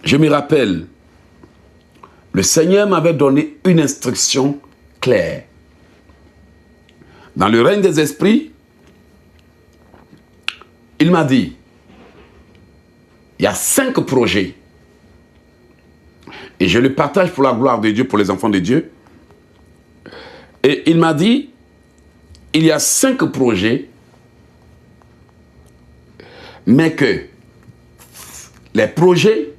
je me rappelle, le Seigneur m'avait donné une instruction claire. Dans le règne des esprits, il m'a dit, il y a 5 projets. Et je le partage pour la gloire de Dieu, pour les enfants de Dieu. Et il m'a dit, il y a 5 projets, mais que les projets,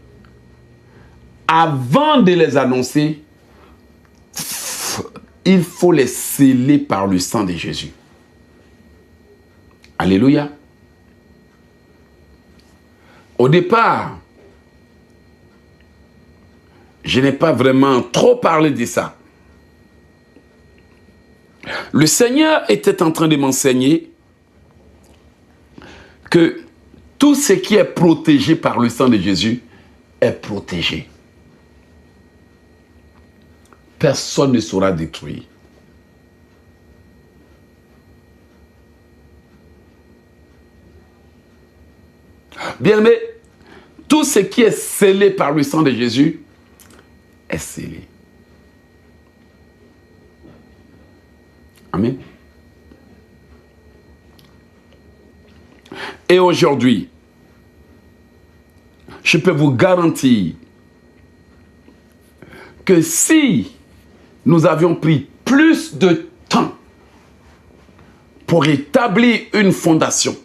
avant de les annoncer, il faut les sceller par le sang de Jésus. Alléluia. Au départ, je n'ai pas vraiment trop parlé de ça. Le Seigneur était en train de m'enseigner que tout ce qui est protégé par le sang de Jésus est protégé. Personne ne sera détruit. Bien-aimé, tout ce qui est scellé par le sang de Jésus est scellé. Amen. Et aujourd'hui, je peux vous garantir que si nous avions pris plus de temps pour établir une fondation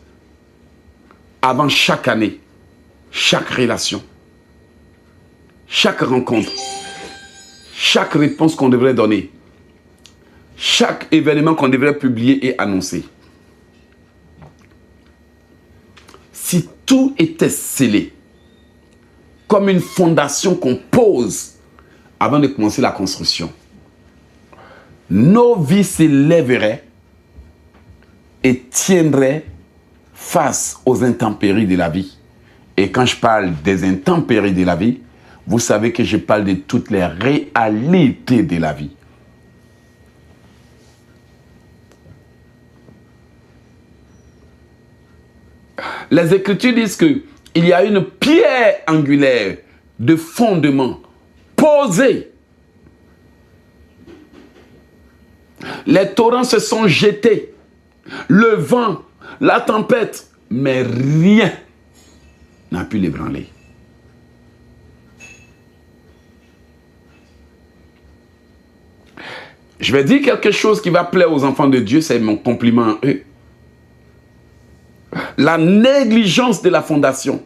avant chaque année, chaque relation, chaque rencontre, chaque réponse qu'on devrait donner, chaque événement qu'on devrait publier et annoncer. Si tout était scellé, comme une fondation qu'on pose avant de commencer la construction, nos vies s'élèveraient et tiendraient face aux intempéries de la vie. Et quand je parle des intempéries de la vie, vous savez que je parle de toutes les réalités de la vie. Les Écritures disent qu'il y a une pierre angulaire de fondement posée. Les torrents se sont jetés, le vent, la tempête, mais rien n'a pu l'ébranler. Je vais dire quelque chose qui va plaire aux enfants de Dieu, c'est mon compliment à eux. La négligence de la fondation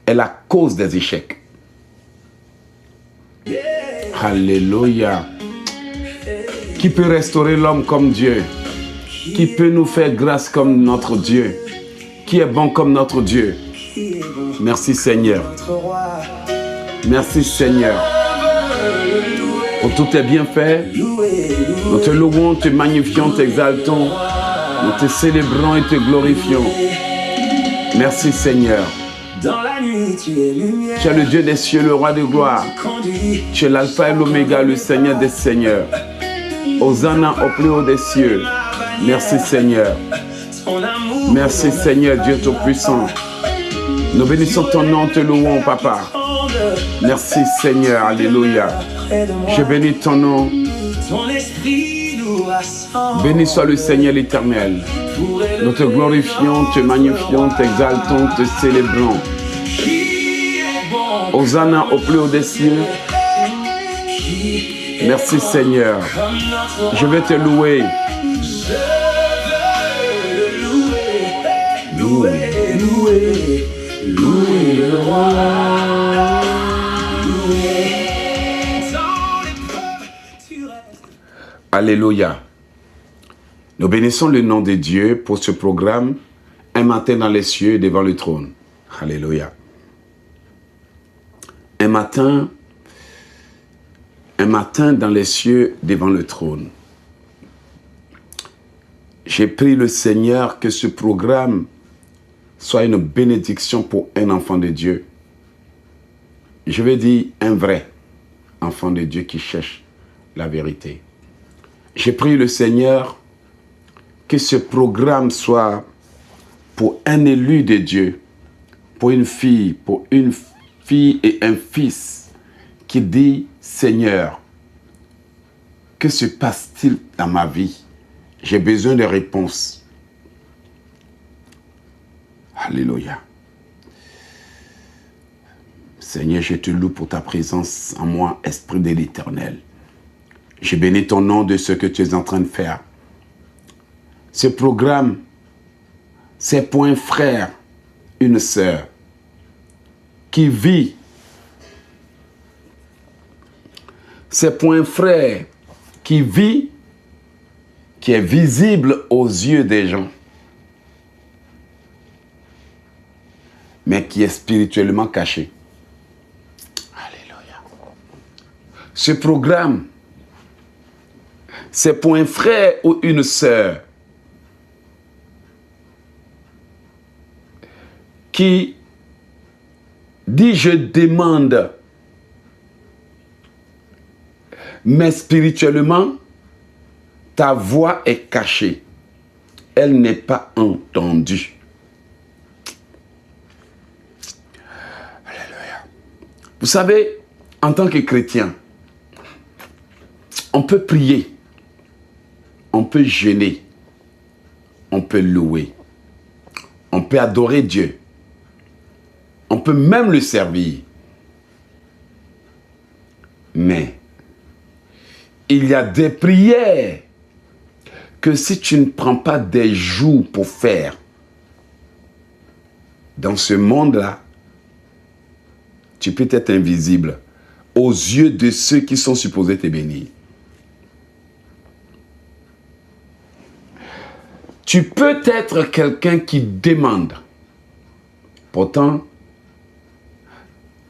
est la cause des échecs. Alléluia. Qui peut restaurer l'homme comme Dieu? Qui peut nous faire grâce comme notre Dieu? Qui est bon comme notre Dieu? Merci Seigneur. Merci Seigneur. Pour tous tes bienfaits, nous te louons, te magnifions, t'exaltons. Nous te célébrons et te glorifions. Merci Seigneur. Tu es le Dieu des cieux, le roi de gloire. Tu es l'alpha et l'oméga, le Seigneur des seigneurs. Hosanna au plus haut des cieux. Merci Seigneur. Merci Seigneur, Dieu Tout-Puissant. Nous bénissons ton nom, te louons, Papa. Merci Seigneur, alléluia. Je bénis ton nom. Béni soit le Seigneur l'Éternel. Nous te glorifions, te magnifions, t'exaltons, te célébrons. Hosanna au plus haut des cieux. Merci Seigneur. Je vais te louer. Louer, louer, louer le roi. Alléluia. Nous bénissons le nom de Dieu pour ce programme, un matin dans les cieux devant le trône. Alléluia. Un matin dans les cieux devant le trône. J'ai prié le Seigneur que ce programme soit une bénédiction pour un enfant de Dieu. Je vais dire un vrai enfant de Dieu qui cherche la vérité. J'ai prié le Seigneur que ce programme soit pour un élu de Dieu, pour une fille, pour une fille et un fils qui dit, Seigneur, que se passe-t-il dans ma vie? J'ai besoin de réponses. Alléluia. Seigneur, je te loue pour ta présence en moi, Esprit de l'Éternel. Je bénis ton nom de ce que tu es en train de faire. Ce programme, c'est pour un frère, une sœur, qui vit. C'est pour un frère qui vit, qui est visible aux yeux des gens, mais qui est spirituellement caché. Alléluia. Ce programme, c'est pour un frère ou une sœur qui dit, je demande, mais spirituellement, ta voix est cachée. Elle n'est pas entendue. Alléluia. Vous savez, en tant que chrétien, on peut prier, on peut jeûner, on peut louer, on peut adorer Dieu, on peut même le servir. Mais il y a des prières que si tu ne prends pas des jours pour faire, dans ce monde-là, tu peux être invisible aux yeux de ceux qui sont supposés te bénir. Tu peux être quelqu'un qui demande. Pourtant,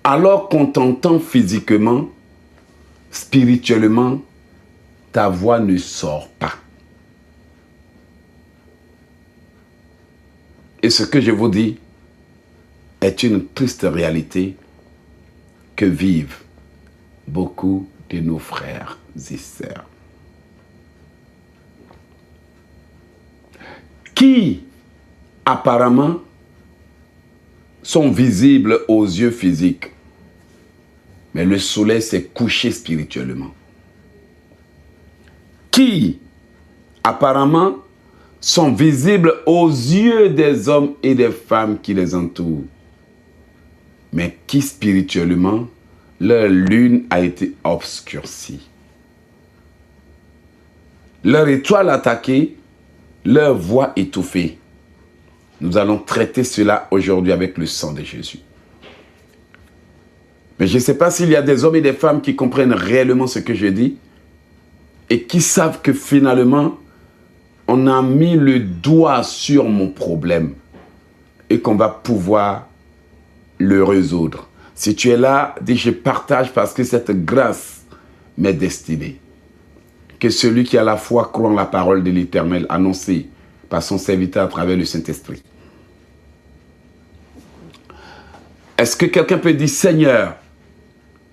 alors qu'on t'entend physiquement, spirituellement, ta voix ne sort pas. Et ce que je vous dis est une triste réalité que vivent beaucoup de nos frères et sœurs. Qui, apparemment, sont visibles aux yeux physiques. Mais le soleil s'est couché spirituellement. Qui, apparemment, sont visibles aux yeux des hommes et des femmes qui les entourent. Mais qui, spirituellement, leur lune a été obscurcie. Leur étoile attaquée, leur voix étouffée. Nous allons traiter cela aujourd'hui avec le sang de Jésus. Mais je ne sais pas s'il y a des hommes et des femmes qui comprennent réellement ce que je dis et qui savent que finalement, on a mis le doigt sur mon problème et qu'on va pouvoir le résoudre. Si tu es là, dis je partage parce que cette grâce m'est destinée. Que celui qui a la foi croit en la parole de l'Éternel annoncée par son serviteur à travers le Saint-Esprit. Est-ce que quelqu'un peut dire, Seigneur,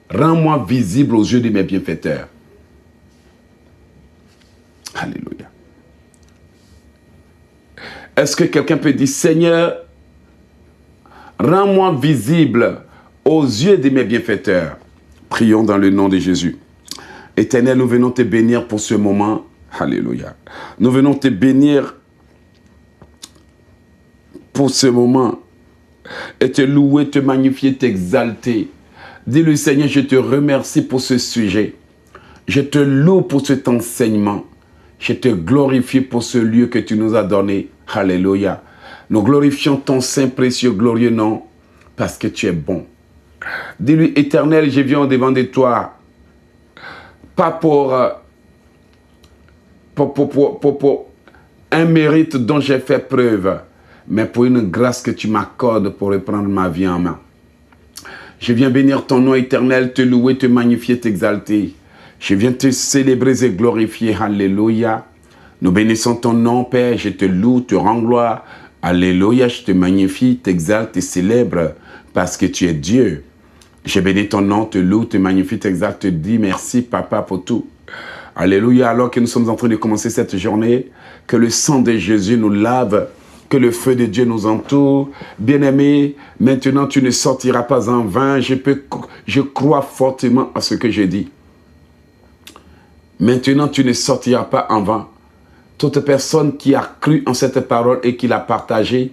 rends-moi visible aux yeux de mes bienfaiteurs? Alléluia. Est-ce que quelqu'un peut dire, Seigneur, rends-moi visible aux yeux de mes bienfaiteurs? Prions dans le nom de Jésus. Éternel, nous venons te bénir pour ce moment. Alléluia. Nous venons te bénir pour ce moment et te louer, te magnifier, t'exalter. Dis-lui, Seigneur, je te remercie pour ce sujet. Je te loue pour cet enseignement. Je te glorifie pour ce lieu que tu nous as donné. Alléluia. Nous glorifions ton saint, précieux, glorieux nom parce que tu es bon. Dis-lui, Éternel, je viens au-devant de toi. Pas pour un mérite dont j'ai fait preuve, mais pour une grâce que tu m'accordes pour reprendre ma vie en main. Je viens bénir ton nom éternel, te louer, te magnifier, t'exalter. Je viens te célébrer et glorifier. Alléluia. Nous bénissons ton nom, Père. Je te loue, te rends gloire. Alléluia. Je te magnifie, t'exalte et célèbre parce que tu es Dieu. Je bénis ton nom, te loue, te magnifie, t'exalte, te dis merci, Papa, pour tout. Alléluia. Alors que nous sommes en train de commencer cette journée, que le sang de Jésus nous lave Que le feu de Dieu nous entoure. Bien-aimé, maintenant tu ne sortiras pas en vain. Je crois fortement à ce que j'ai dit. Maintenant tu ne sortiras pas en vain. Toute personne qui a cru en cette parole et qui l'a partagée,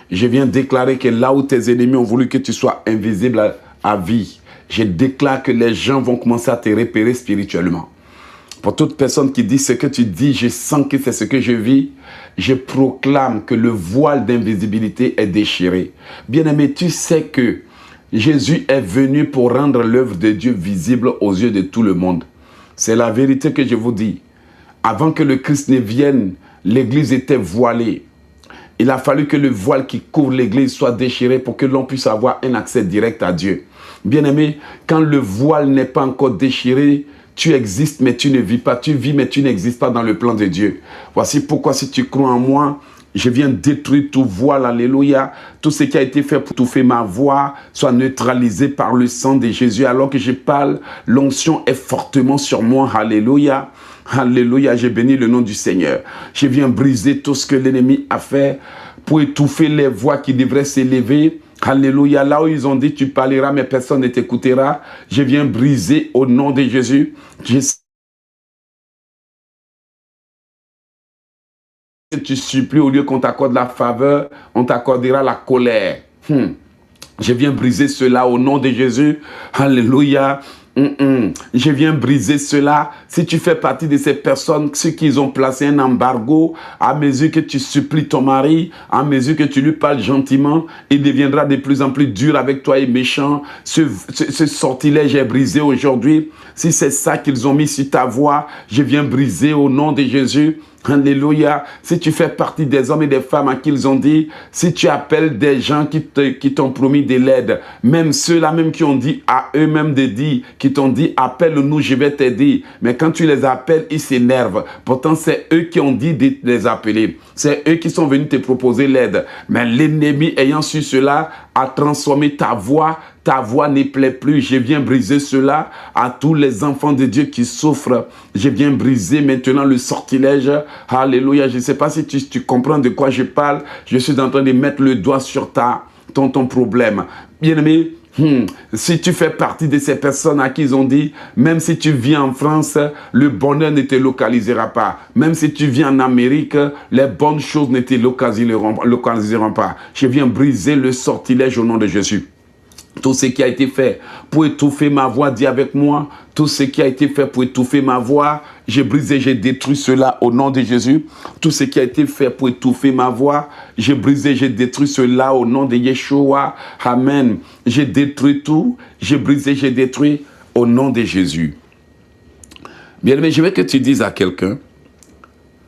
je viens déclarer que là où tes ennemis ont voulu que tu sois invisible à vie, je déclare que les gens vont commencer à te repérer spirituellement. Pour toute personne qui dit ce que tu dis, je sens que c'est ce que je vis, je proclame que le voile d'invisibilité est déchiré. Bien-aimé, tu sais que Jésus est venu pour rendre l'œuvre de Dieu visible aux yeux de tout le monde. C'est la vérité que je vous dis. Avant que le Christ ne vienne, l'Église était voilée. Il a fallu que le voile qui couvre l'Église soit déchiré pour que l'on puisse avoir un accès direct à Dieu. Bien-aimé, quand le voile n'est pas encore déchiré, tu existes mais tu ne vis pas. Tu vis mais tu n'existes pas dans le plan de Dieu. Voici pourquoi si tu crois en moi, je viens détruire tout voile, alléluia. Tout ce qui a été fait pour étouffer ma voix soit neutralisé par le sang de Jésus. Alors que je parle, l'onction est fortement sur moi, alléluia. Alléluia, j'ai béni le nom du Seigneur. Je viens briser tout ce que l'ennemi a fait pour étouffer les voix qui devraient s'élever. Alléluia, là où ils ont dit tu parleras mais personne ne t'écoutera. Je viens briser au nom de Jésus. Tu supplies au lieu qu'on t'accorde la faveur, on t'accordera la colère. Je viens briser cela au nom de Jésus. Alléluia. Je viens briser cela. Si tu fais partie de ces personnes, ceux qui ont placé un embargo, à mesure que tu supplies ton mari, à mesure que tu lui parles gentiment, il deviendra de plus en plus dur avec toi et méchant. Ce sortilège est brisé aujourd'hui. Si c'est ça qu'ils ont mis sur ta voix, je viens briser au nom de Jésus. Alléluia. Si tu fais partie des hommes et des femmes à qui ils ont dit, si tu appelles des gens qui t'ont promis de l'aide, même ceux-là même qui ont dit à eux-mêmes de dire, qui t'ont dit appelle-nous, je vais t'aider. Mais quand tu les appelles, ils s'énervent. Pourtant, c'est eux qui ont dit de les appeler. C'est eux qui sont venus te proposer l'aide. Mais l'ennemi ayant su cela, a transformé ta voix. Ta voix ne plaît plus. Je viens briser cela à tous les enfants de Dieu qui souffrent. Je viens briser maintenant le sortilège. Alléluia. Je ne sais pas si tu comprends de quoi je parle. Je suis en train de mettre le doigt sur ton problème. Bien-aimé, si tu fais partie de ces personnes à qui ils ont dit, même si tu vis en France, le bonheur ne te localisera pas. Même si tu vis en Amérique, les bonnes choses ne te localiseront pas. Je viens briser le sortilège au nom de Jésus. Tout ce qui a été fait pour étouffer ma voix, dis avec moi, tout ce qui a été fait pour étouffer ma voix, j'ai brisé, j'ai détruit cela au nom de Jésus. Tout ce qui a été fait pour étouffer ma voix, j'ai brisé, j'ai détruit cela au nom de Yeshua. Amen. J'ai détruit tout, j'ai brisé, j'ai détruit au nom de Jésus. Bien aimé, je veux que tu dises à quelqu'un,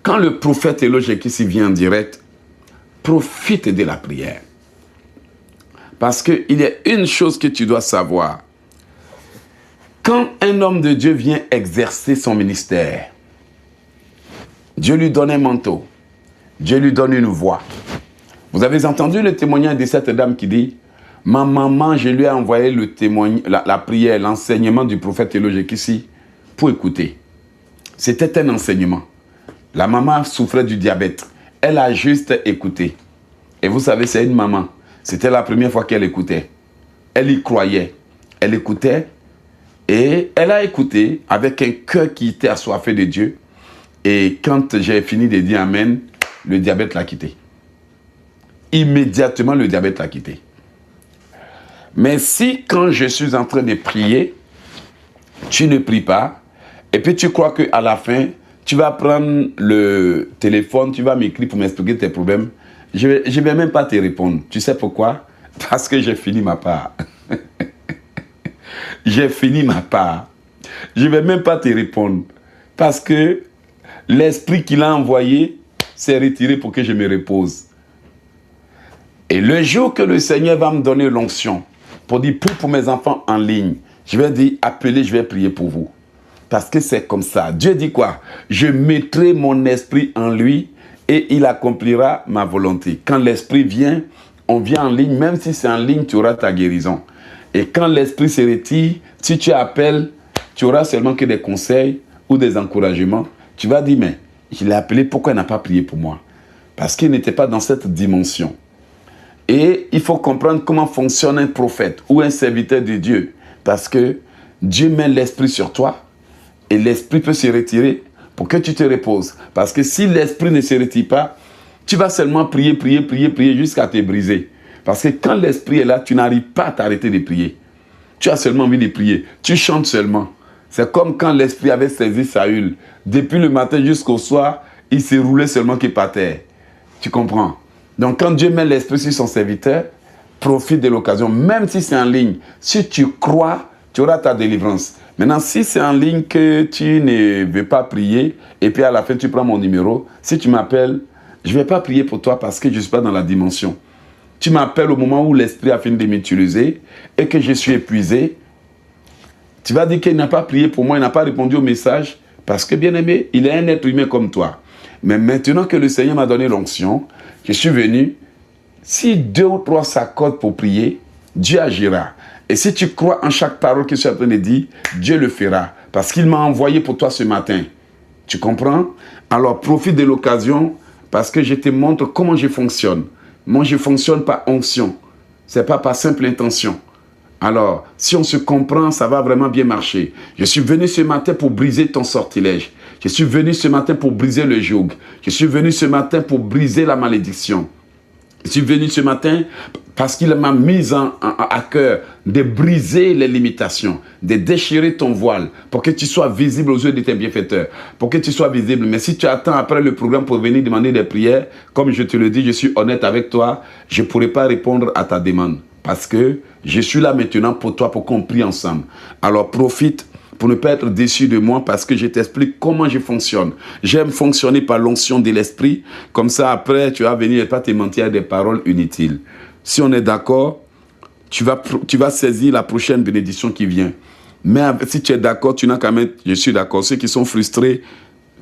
quand le prophète Elohim ici vient en direct, profite de la prière. Parce qu'il y a une chose que tu dois savoir. Quand un homme de Dieu vient exercer son ministère, Dieu lui donne un manteau. Dieu lui donne une voix. Vous avez entendu le témoignage de cette dame qui dit, « Ma maman, je lui ai envoyé la prière, l'enseignement du prophète Elohim ici pour écouter. » C'était un enseignement. La maman souffrait du diabète. Elle a juste écouté. Et vous savez, c'est une maman. C'était la première fois qu'elle écoutait. Elle y croyait. Elle écoutait et elle a écouté avec un cœur qui était assoiffé de Dieu. Et quand j'ai fini de dire Amen, le diabète l'a quitté. Immédiatement, le diabète l'a quitté. Mais si, quand je suis en train de prier, tu ne pries pas, et puis tu crois qu'à la fin, tu vas prendre le téléphone, tu vas m'écrire pour m'expliquer tes problèmes, je ne vais même pas te répondre. Tu sais pourquoi? Parce que j'ai fini ma part. J'ai fini ma part. Je ne vais même pas te répondre. Parce que l'esprit qu'il a envoyé s'est retiré pour que je me repose. Et le jour que le Seigneur va me donner l'onction pour dire pour mes enfants en ligne, je vais dire appelez, je vais prier pour vous. Parce que c'est comme ça. Dieu dit quoi? Je mettrai mon esprit en lui et il accomplira ma volonté. Quand l'esprit vient, on vient en ligne, même si c'est en ligne, tu auras ta guérison. Et quand l'esprit se retire, si tu appelles, tu auras seulement que des conseils ou des encouragements. Tu vas dire, mais je l'ai appelé, pourquoi il n'a pas prié pour moi? parce qu'il n'était pas dans cette dimension. Et il faut comprendre comment fonctionne un prophète ou un serviteur de Dieu. Parce que Dieu met l'esprit sur toi et l'esprit peut se retirer pour que tu te reposes. Parce que si l'esprit ne se retire pas, tu vas seulement prier jusqu'à te briser. Parce que quand l'esprit est là, tu n'arrives pas à t'arrêter de prier. Tu as seulement envie de prier. Tu chantes seulement. C'est comme quand l'esprit avait saisi Saül. Depuis le matin jusqu'au soir, il se roulait seulement qu'il par terre. Tu comprends? Donc quand Dieu met l'esprit sur son serviteur, profite de l'occasion, même si c'est en ligne. Si tu crois, tu auras ta délivrance. Maintenant, si c'est en ligne que tu ne veux pas prier, et puis à la fin tu prends mon numéro, si tu m'appelles, je ne vais pas prier pour toi parce que je ne suis pas dans la dimension. Tu m'appelles au moment où l'esprit a fini de m'utiliser et que je suis épuisé. Tu vas dire qu'il n'a pas prié pour moi, il n'a pas répondu au message parce que, bien aimé, il est un être humain comme toi. Mais maintenant que le Seigneur m'a donné l'onction, je suis venu, si 2 ou 3 s'accordent pour prier, Dieu agira. Et si tu crois en chaque parole que je suis en train de dire, Dieu le fera. Parce qu'il m'a envoyé pour toi ce matin. Tu comprends? Alors profite de l'occasion parce que je te montre comment je fonctionne. Moi, je fonctionne par onction. Ce n'est pas par simple intention. Alors, si on se comprend, ça va vraiment bien marcher. Je suis venu ce matin pour briser ton sortilège. Je suis venu ce matin pour briser le joug. Je suis venu ce matin pour briser la malédiction. Je suis venu ce matin parce qu'il m'a mis à cœur de briser les limitations, de déchirer ton voile pour que tu sois visible aux yeux de tes bienfaiteurs, pour que tu sois visible. Mais si tu attends après le programme pour venir demander des prières, comme je te le dis, je suis honnête avec toi, je ne pourrai pas répondre à ta demande parce que je suis là maintenant pour toi, pour qu'on prie ensemble. Alors profite pour ne pas être déçu de moi parce que je t'explique comment je fonctionne. J'aime fonctionner par l'onction de l'esprit. Comme ça, après, tu vas venir et pas te mentir à des paroles inutiles. Si on est d'accord, tu vas saisir la prochaine bénédiction qui vient. Mais si tu es d'accord, tu n'as qu'à mettre, je suis d'accord. Ceux qui sont frustrés,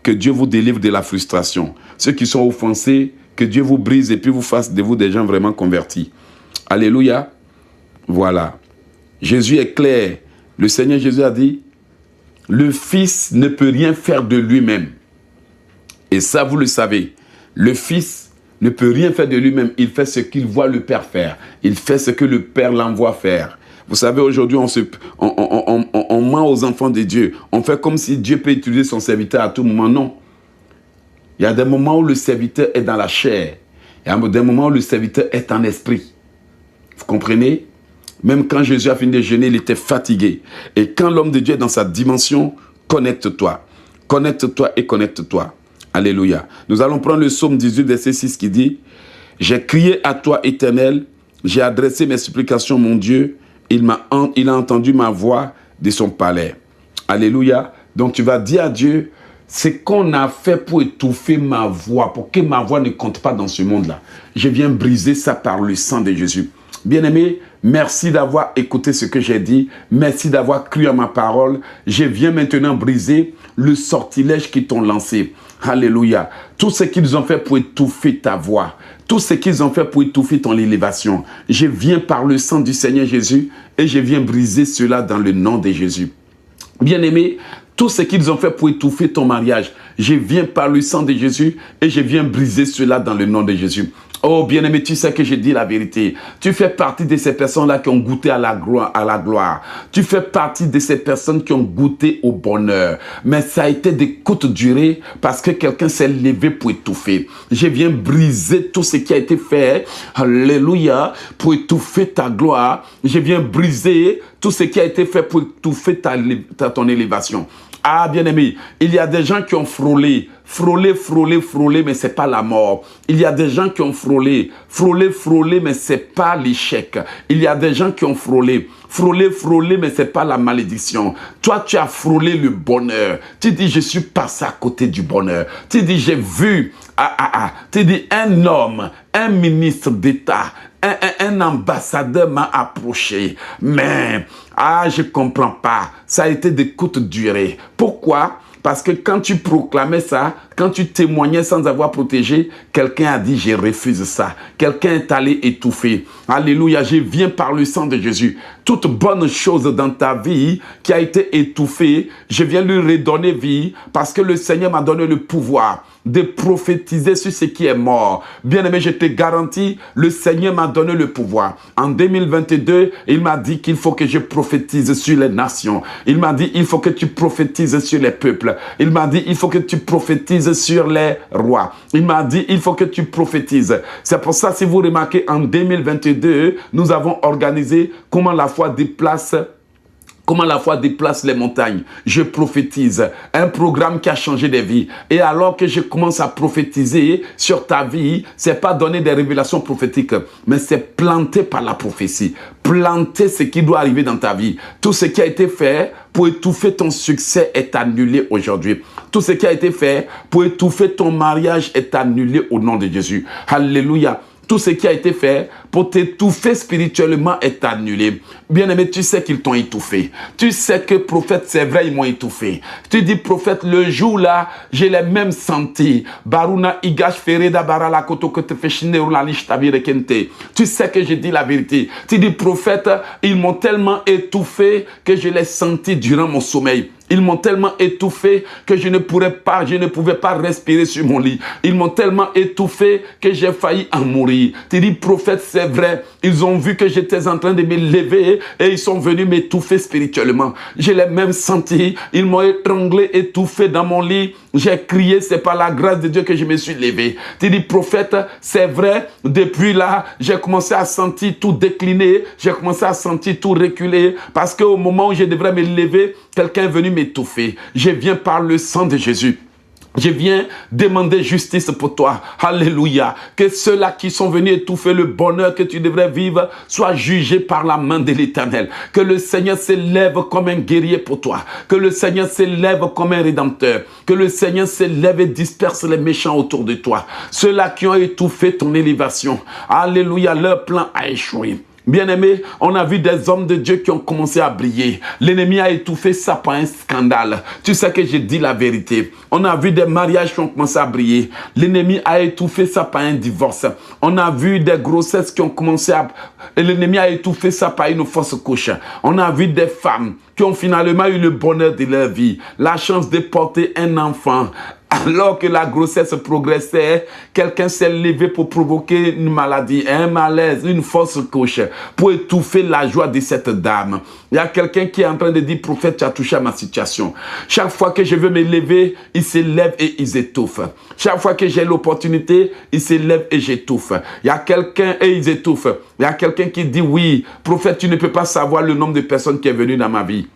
que Dieu vous délivre de la frustration. Ceux qui sont offensés, que Dieu vous brise et puis vous fasse de vous des gens vraiment convertis. Alléluia. Voilà. Jésus est clair. Le Seigneur Jésus a dit, le Fils ne peut rien faire de lui-même. Et ça, vous le savez. Le Fils ne peut rien faire de lui-même. Il fait ce qu'il voit le Père faire. Il fait ce que le Père l'envoie faire. Vous savez, aujourd'hui, on ment aux enfants de Dieu. On fait comme si Dieu peut utiliser son serviteur à tout moment. Non. Il y a des moments où le serviteur est dans la chair. Il y a des moments où le serviteur est en esprit. Vous comprenez? Même quand Jésus a fini de jeûner, il était fatigué. Et quand l'homme de Dieu est dans sa dimension, connecte-toi. Connecte-toi et connecte-toi. Alléluia. Nous allons prendre le psaume 18, verset 6 qui dit « J'ai crié à toi, Éternel, j'ai adressé mes supplications, mon Dieu, il a entendu ma voix de son palais. » Alléluia. Donc tu vas dire à Dieu, c'est qu'on a fait pour étouffer ma voix, pour que ma voix ne compte pas dans ce monde-là. Je viens briser ça par le sang de Jésus. Bien-aimé, merci d'avoir écouté ce que j'ai dit. Merci d'avoir cru à ma parole. Je viens maintenant briser le sortilège qu'ils t'ont lancé. Alléluia. Tout ce qu'ils ont fait pour étouffer ta voix. Tout ce qu'ils ont fait pour étouffer ton élévation. Je viens par le sang du Seigneur Jésus et je viens briser cela dans le nom de Jésus. Bien-aimé, tout ce qu'ils ont fait pour étouffer ton mariage, je viens par le sang de Jésus et je viens briser cela dans le nom de Jésus. Oh bien-aimé, tu sais que je dis la vérité. Tu fais partie de ces personnes-là qui ont goûté à la gloire. Tu fais partie de ces personnes qui ont goûté au bonheur. Mais ça a été de courte durée parce que quelqu'un s'est levé pour étouffer. Je viens briser tout ce qui a été fait, alléluia, pour étouffer ta gloire. Je viens briser tout ce qui a été fait pour étouffer ton élévation. Ah, bien-aimé, il y a des gens qui ont frôlé, mais ce n'est pas la mort. Il y a des gens qui ont frôlé, mais ce n'est pas l'échec. Il y a des gens qui ont frôlé, mais ce n'est pas la malédiction. Toi, tu as frôlé le bonheur. Tu dis, je suis passé à côté du bonheur. Tu dis, j'ai vu, tu dis, un homme, un ministre d'État, un ambassadeur m'a approché, mais je ne comprends pas. Ça a été de courte durée. Pourquoi? Parce que quand tu proclamais ça, quand tu témoignais sans avoir protégé, quelqu'un a dit, je refuse ça. Quelqu'un est allé étouffer. Alléluia, je viens par le sang de Jésus. Toute bonne chose dans ta vie qui a été étouffée, je viens lui redonner vie parce que le Seigneur m'a donné le pouvoir. de prophétiser sur ce qui est mort. Bien-aimé, je te garantis, le Seigneur m'a donné le pouvoir. En 2022, il m'a dit qu'il faut que je prophétise sur les nations. Il m'a dit, il faut que tu prophétises sur les peuples. Il m'a dit, il faut que tu prophétises sur les rois. Il m'a dit, il faut que tu prophétises. C'est pour ça, si vous remarquez, en 2022, nous avons organisé comment la foi déplace les montagnes. Je prophétise. Un programme qui a changé des vies. Et alors que je commence à prophétiser sur ta vie, c'est pas donner des révélations prophétiques, mais c'est planter par la prophétie. Planter ce qui doit arriver dans ta vie. Tout ce qui a été fait pour étouffer ton succès est annulé aujourd'hui. Tout ce qui a été fait pour étouffer ton mariage est annulé au nom de Jésus. Alléluia. Tout ce qui a été fait pour t'étouffer spirituellement est annulé. Bien-aimé, tu sais qu'ils t'ont étouffé. Tu sais que prophète, c'est vrai, ils m'ont étouffé. Tu dis, prophète, le jour là, j'ai les mêmes sentis. Baruna igash fereda barala koto kote feshine urlanish tabire kente. Tu sais que je dis la vérité. Tu dis, prophète, ils m'ont tellement étouffé que je l'ai senti durant mon sommeil. Ils m'ont tellement étouffé que je ne pouvais pas respirer sur mon lit. Ils m'ont tellement étouffé que j'ai failli en mourir. Tu dis, prophète, c'est vrai. Ils ont vu que j'étais en train de me lever et ils sont venus m'étouffer spirituellement. Je l'ai même senti. Ils m'ont étranglé, étouffé dans mon lit. J'ai crié, c'est par la grâce de Dieu que je me suis levé. Tu dis, prophète, c'est vrai. Depuis là, j'ai commencé à sentir tout décliner. J'ai commencé à sentir tout reculer. Parce qu'au moment où je devrais me lever, quelqu'un est venu m'étouffer. Je viens par le sang de Jésus. Je viens demander justice pour toi. Alléluia. Que ceux-là qui sont venus étouffer le bonheur que tu devrais vivre soient jugés par la main de l'Éternel. Que le Seigneur s'élève comme un guerrier pour toi. Que le Seigneur s'élève comme un rédempteur. Que le Seigneur s'élève et disperse les méchants autour de toi. Ceux-là qui ont étouffé ton élévation. Alléluia. Leur plan a échoué. Bien-aimés, on a vu des hommes de Dieu qui ont commencé à briller. L'ennemi a étouffé ça par un scandale. Tu sais que je dis la vérité. On a vu des mariages qui ont commencé à briller. L'ennemi a étouffé ça par un divorce. On a vu des grossesses qui ont commencé à... L'ennemi a étouffé ça par une fausse couche. On a vu des femmes qui ont finalement eu le bonheur de leur vie, la chance de porter un enfant. Alors que la grossesse progressait, quelqu'un s'est levé pour provoquer une maladie, un malaise, une fausse couche, pour étouffer la joie de cette dame. Il y a quelqu'un qui est en train de dire, prophète, tu as touché à ma situation. Chaque fois que je veux me lever, ils se lèvent et ils étouffent. Chaque fois que j'ai l'opportunité, ils se lèvent et j'étouffe. Il y a quelqu'un et ils étouffent. Il y a quelqu'un qui dit, oui, prophète, tu ne peux pas savoir le nombre de personnes qui est venu dans ma vie.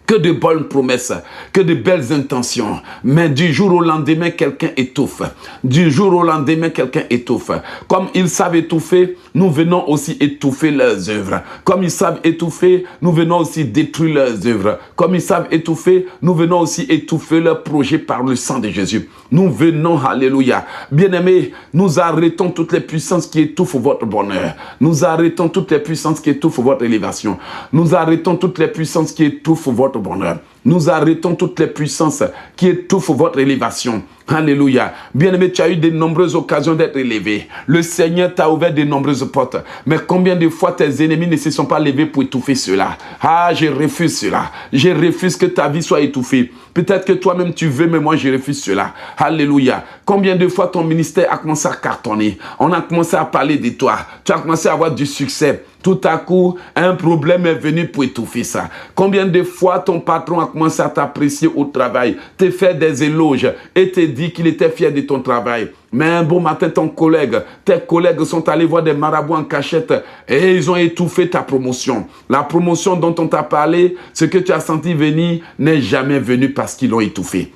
Que de bonnes promesses, que de belles intentions. Mais du jour au lendemain, quelqu'un étouffe. Du jour au lendemain, quelqu'un étouffe. Comme ils savent étouffer, nous venons aussi étouffer leurs œuvres. Comme ils savent étouffer, nous venons aussi détruire leurs œuvres. Comme ils savent étouffer, nous venons aussi étouffer leurs projets par le sang de Jésus. Nous venons, alléluia. Bien-aimés, nous arrêtons toutes les puissances qui étouffent votre bonheur. Nous arrêtons toutes les puissances qui étouffent votre élévation. Nous arrêtons toutes les puissances qui étouffent votre bonheur. Nous arrêtons toutes les puissances qui étouffent votre élévation. Alléluia. Bien-aimé, tu as eu de nombreuses occasions d'être élevé. Le Seigneur t'a ouvert de nombreuses portes. Mais combien de fois tes ennemis ne se sont pas levés pour étouffer cela? Ah, je refuse cela. Je refuse que ta vie soit étouffée. Peut-être que toi-même tu veux, mais moi je refuse cela. Alléluia. Combien de fois ton ministère a commencé à cartonner? On a commencé à parler de toi. Tu as commencé à avoir du succès. Tout à coup, un problème est venu pour étouffer ça. Combien de fois ton patron a commencé à t'apprécier au travail, te faire des éloges et te dit qu'il était fier de ton travail. Mais un bon matin, tes collègues sont allés voir des marabouts en cachette et ils ont étouffé ta promotion. La promotion dont on t'a parlé, ce que tu as senti venir, n'est jamais venu parce qu'ils l'ont étouffé.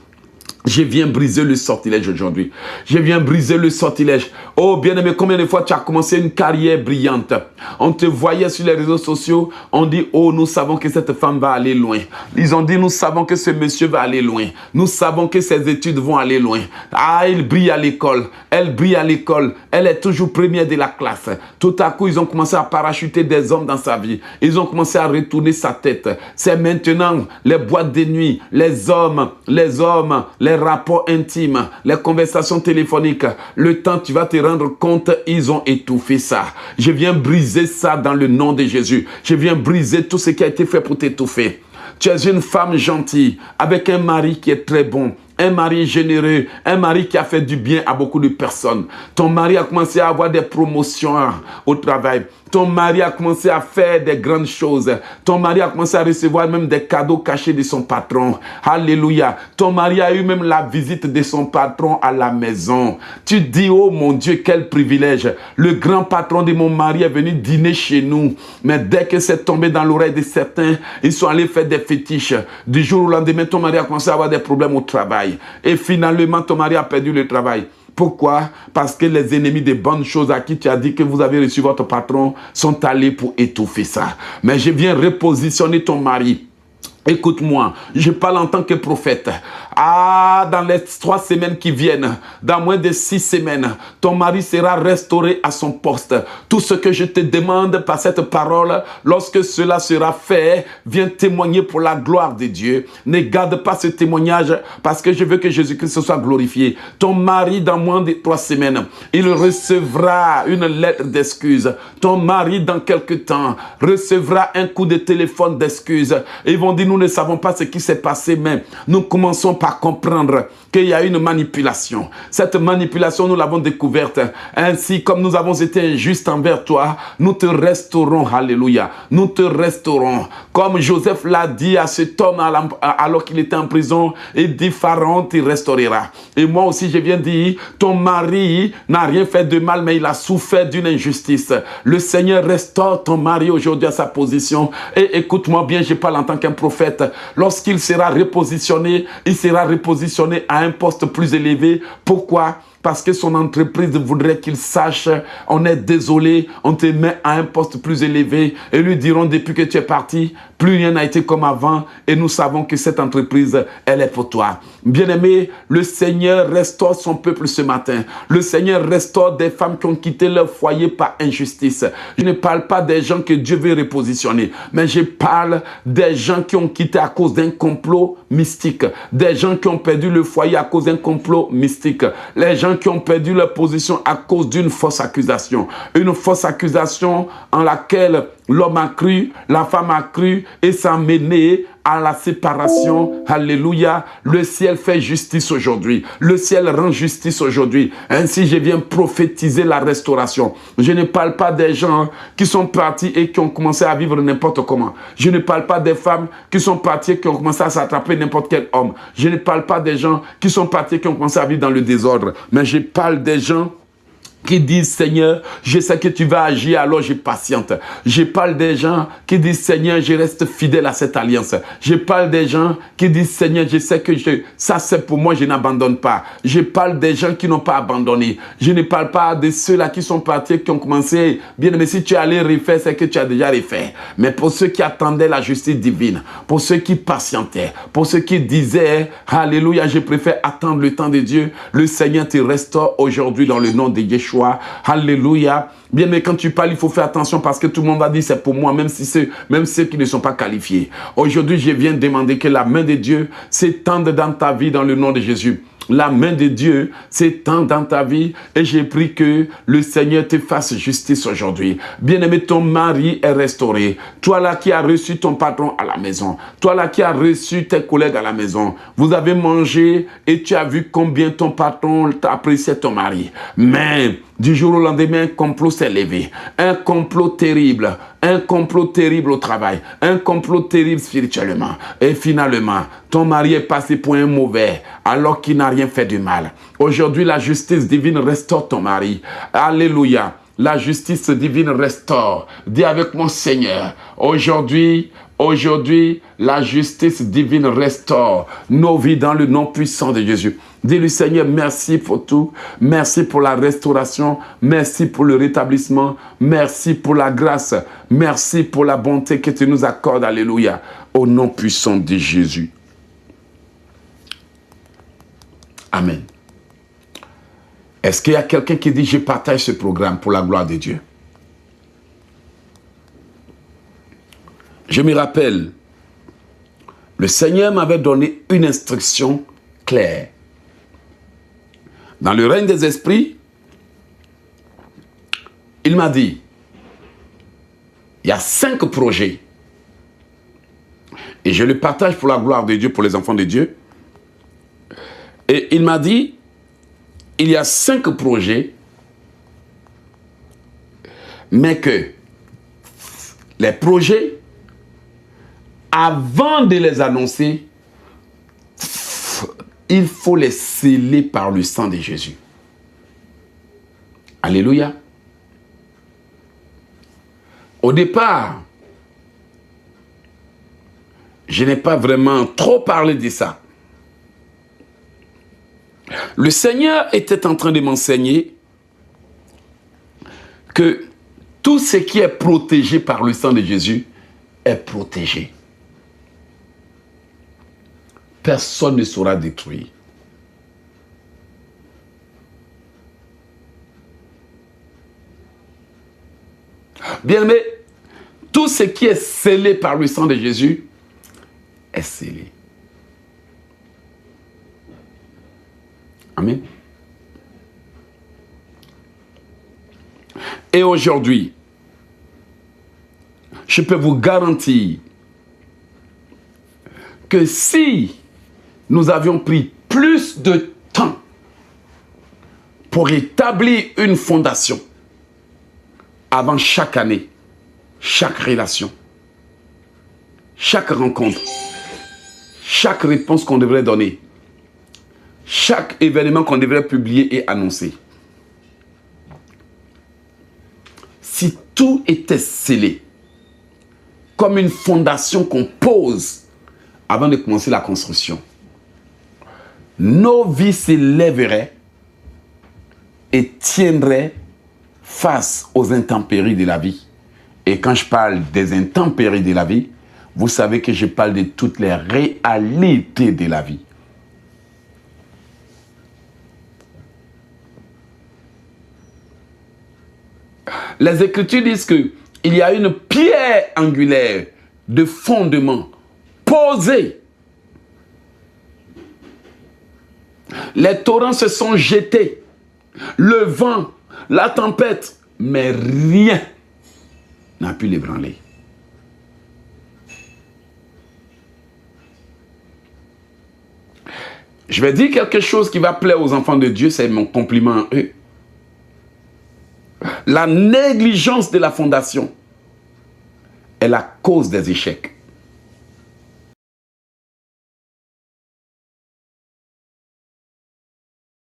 Je viens briser le sortilège aujourd'hui. Je viens briser le sortilège. Oh, bien-aimé, combien de fois tu as commencé une carrière brillante? On te voyait sur les réseaux sociaux. On dit, oh, nous savons que cette femme va aller loin. Ils ont dit, nous savons que ce monsieur va aller loin. Nous savons que ses études vont aller loin. Ah, il brille à l'école. Elle brille à l'école. Elle est toujours première de la classe. Tout à coup, ils ont commencé à parachuter des hommes dans sa vie. Ils ont commencé à retourner sa tête. C'est maintenant les boîtes de nuit, les hommes, les rapports intimes, les conversations téléphoniques. Le temps, tu vas te rendre compte, ils ont étouffé ça. Je viens briser ça dans le nom de Jésus. Je viens briser tout ce qui a été fait pour t'étouffer. Tu es une femme gentille, avec un mari qui est très bon. un mari généreux, un mari qui a fait du bien à beaucoup de personnes. Ton mari a commencé à avoir des promotions au travail. Ton mari a commencé à faire des grandes choses. Ton mari a commencé à recevoir même des cadeaux cachés de son patron. Alléluia. Ton mari a eu même la visite de son patron à la maison. Tu dis, oh mon Dieu, quel privilège. Le grand patron de mon mari est venu dîner chez nous. Mais dès que c'est tombé dans l'oreille de certains, ils sont allés faire des fétiches. Du jour au lendemain, ton mari a commencé à avoir des problèmes au travail. Et finalement, ton mari a perdu le travail. Pourquoi? Parce que les ennemis des bonnes choses à qui tu as dit que vous avez reçu votre patron sont allés pour étouffer ça. Mais je viens repositionner ton mari. Écoute-moi, je parle en tant que prophète. Dans les 3 semaines qui viennent, dans moins de 6 semaines, ton mari sera restauré à son poste. Tout ce que je te demande par cette parole, lorsque cela sera fait, viens témoigner pour la gloire de Dieu. Ne garde pas ce témoignage parce que je veux que Jésus-Christ soit glorifié. Ton mari, dans moins de 3 semaines, il recevra une lettre d'excuse. Ton mari, dans quelque temps, recevra un coup de téléphone d'excuse. Ils vont dire, nous ne savons pas ce qui s'est passé, mais nous commençons par comprendre qu'il y a une manipulation. Cette manipulation, nous l'avons découverte. Ainsi, comme nous avons été injustes envers toi, nous te restaurons. Alléluia. Nous te restaurons. Comme Joseph l'a dit à cet homme alors qu'il était en prison, il dit, Pharaon te restaurera. Et moi aussi, je viens dire, ton mari n'a rien fait de mal, mais il a souffert d'une injustice. Le Seigneur restaure ton mari aujourd'hui à sa position. Et écoute-moi bien, je parle en tant qu'un prophète. Lorsqu'il sera repositionné, il sera repositionné à un poste plus élevé. Pourquoi? Parce que son entreprise voudrait qu'il sache, on est désolé, on te met à un poste plus élevé et lui diront depuis que tu es parti, plus rien n'a été comme avant et nous savons que cette entreprise, elle est pour toi. Bien-aimé, le Seigneur restaure son peuple ce matin. Le Seigneur restaure des femmes qui ont quitté leur foyer par injustice. Je ne parle pas des gens que Dieu veut repositionner, mais je parle des gens qui ont quitté à cause d'un complot mystique, des gens qui ont perdu le foyer à cause d'un complot mystique, les gens qui ont perdu leur position à cause d'une fausse accusation. Une fausse accusation en laquelle l'homme a cru, la femme a cru et ça a mené à la séparation. Alléluia. Le ciel fait justice aujourd'hui. Le ciel rend justice aujourd'hui. Ainsi, je viens prophétiser la restauration. Je ne parle pas des gens qui sont partis et qui ont commencé à vivre n'importe comment. Je ne parle pas des femmes qui sont parties et qui ont commencé à s'attraper n'importe quel homme. Je ne parle pas des gens qui sont partis et qui ont commencé à vivre dans le désordre. Mais je parle des gens qui disent, Seigneur, je sais que tu vas agir, alors je patiente. Je parle des gens qui disent, Seigneur, je reste fidèle à cette alliance. Je parle des gens qui disent, Seigneur, je sais que ça c'est pour moi, je n'abandonne pas. Je parle des gens qui n'ont pas abandonné. Je ne parle pas de ceux-là qui sont partis, qui ont commencé, bien, mais si tu allais refaire, c'est que tu as déjà refait. Mais pour ceux qui attendaient la justice divine, pour ceux qui patientaient, pour ceux qui disaient, Alléluia, je préfère attendre le temps de Dieu, le Seigneur te restaure aujourd'hui dans le nom de Yeshua. Alléluia. Bien, mais quand tu parles, il faut faire attention parce que tout le monde va dire c'est pour moi, même ceux qui ne sont pas qualifiés. Aujourd'hui, je viens demander que la main de Dieu s'étende dans ta vie dans le nom de Jésus. La main de Dieu s'étend dans ta vie et j'ai pris que le Seigneur te fasse justice aujourd'hui. Bien-aimé, ton mari est restauré. Toi là qui as reçu ton patron à la maison. Toi là qui as reçu tes collègues à la maison. Vous avez mangé et tu as vu combien ton patron appréciait ton mari. Mais du jour au lendemain, un complot s'est levé. Un complot terrible. Un complot terrible au travail. Un complot terrible spirituellement. Et finalement, ton mari est passé pour un mauvais alors qu'il n'a rien fait de mal. Aujourd'hui, la justice divine restaure ton mari. Alléluia. La justice divine restaure. Dis avec mon Seigneur. Aujourd'hui, la justice divine restaure nos vies dans le nom puissant de Jésus. Dis-lui, Seigneur, merci pour tout. Merci pour la restauration. Merci pour le rétablissement. Merci pour la grâce. Merci pour la bonté que tu nous accordes. Alléluia. Au nom puissant de Jésus. Amen. Est-ce qu'il y a quelqu'un qui dit, je partage ce programme pour la gloire de Dieu? Je me rappelle, le Seigneur m'avait donné une instruction claire. Dans le règne des esprits, il m'a dit, il y a 5 projets. Et je le partage pour la gloire de Dieu, pour les enfants de Dieu. Et il m'a dit, il y a 5 projets, mais que les projets, avant de les annoncer, il faut les sceller par le sang de Jésus. Alléluia. Au départ, je n'ai pas vraiment trop parlé de ça. Le Seigneur était en train de m'enseigner que tout ce qui est protégé par le sang de Jésus est protégé. Personne ne sera détruit. Bien-aimé, tout ce qui est scellé par le sang de Jésus est scellé. Amen. Et aujourd'hui, je peux vous garantir que si nous avions pris plus de temps pour établir une fondation avant chaque année, chaque relation, chaque rencontre, chaque réponse qu'on devrait donner, chaque événement qu'on devrait publier et annoncer. Si tout était scellé, comme une fondation qu'on pose avant de commencer la construction, nos vies s'élèveraient et tiendraient face aux intempéries de la vie. Et quand je parle des intempéries de la vie, vous savez que je parle de toutes les réalités de la vie. Les Écritures disent qu'il y a une pierre angulaire de fondement posée. Les torrents se sont jetés, le vent, la tempête, mais rien n'a pu l'ébranler. Je vais dire quelque chose qui va plaire aux enfants de Dieu, c'est mon compliment à eux. La négligence de la fondation est la cause des échecs.